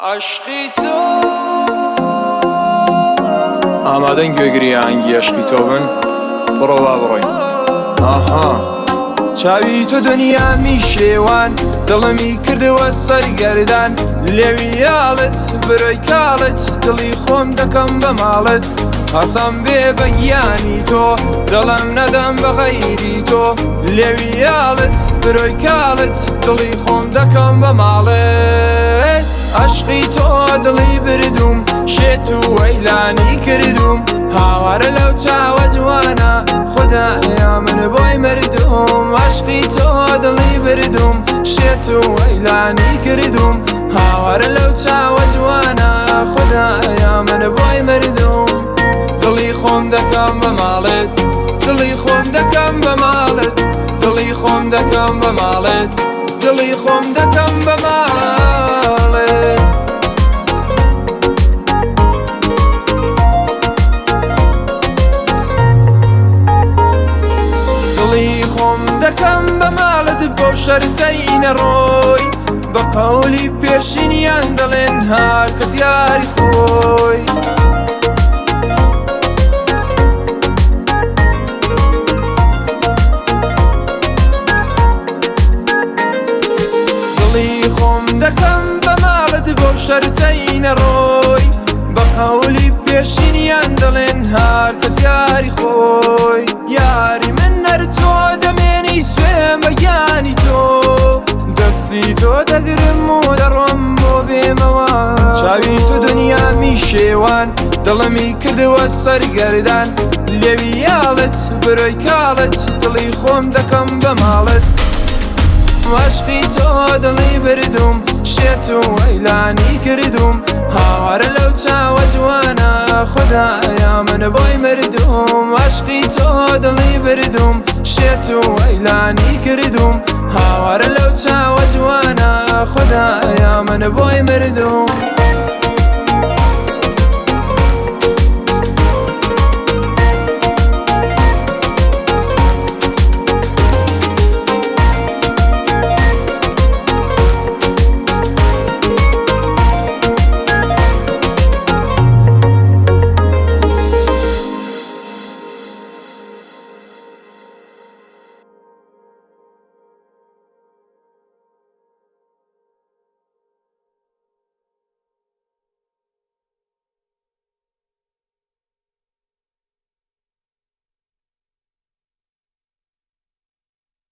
عشقی تو ئامادەن گوێگریانگی عشقی تۆ بن بڕۆ با بڕۆین. چاوی تۆ دنیامی شێوان دڵمی کردووە سەرگەردان لێوی یاڵت برۆی کاڵت دڵی خۆم دەکەم بە ماڵت هەسەم بێ بە گیانی تۆ دڵم نەدەم بە غەیری تۆ لێوی یاڵت برۆی کاڵت دڵی خۆم دەکەم بە ماڵت عشقی تۆ دڵی بردوم شێت و وەیلانی کردوم هاوارە لەو چاوە جوانە خودایا من بۆی مردوم عشقی تۆ دڵی بردوم شێت و وەیلانی کردوم هاوارە لەو چاوە جوانە خودایا من بۆی مردوم دڵی خۆم دەکەم بە ماڵت دڵی خۆم دەکەم بە ماڵت دڵی خۆم دەکەم بە ماڵت دڵی خۆم دەکەم بە ماڵت دڵی خۆم دەکەم بە ماڵت بۆ شەرتەی نەڕۆی بە قەولی پێشینیان دەڵێن هەر کەس یاری خۆی دڵی خۆم دەکەم بە ماڵت بۆ شەرتەی نەڕۆی بە قەولی پێشینیان دەڵێن هەر کەس یاری خۆی یاری من هەر تۆ دەمێنی سوێم بە گیانی تۆ دەستی تۆ دەگرم و دەڕۆم بۆ بێمەوە چاوی تۆ دنیامی شێوان دڵمی کردووە سەرگەردان لێوی یاڵت برۆی کاڵت دڵی خۆم دەکەم بە ماڵت عشقی تۆ دڵی بردوم شێت و وەیلانی کردوم هاوارە لەو چاوە جوانە خودایا من بۆی مردوم عشقی تۆ دڵی بردوم شێت و وەیلانی کردوم هاوارە لەو چاوە جوانە خودایا من بۆی مردوم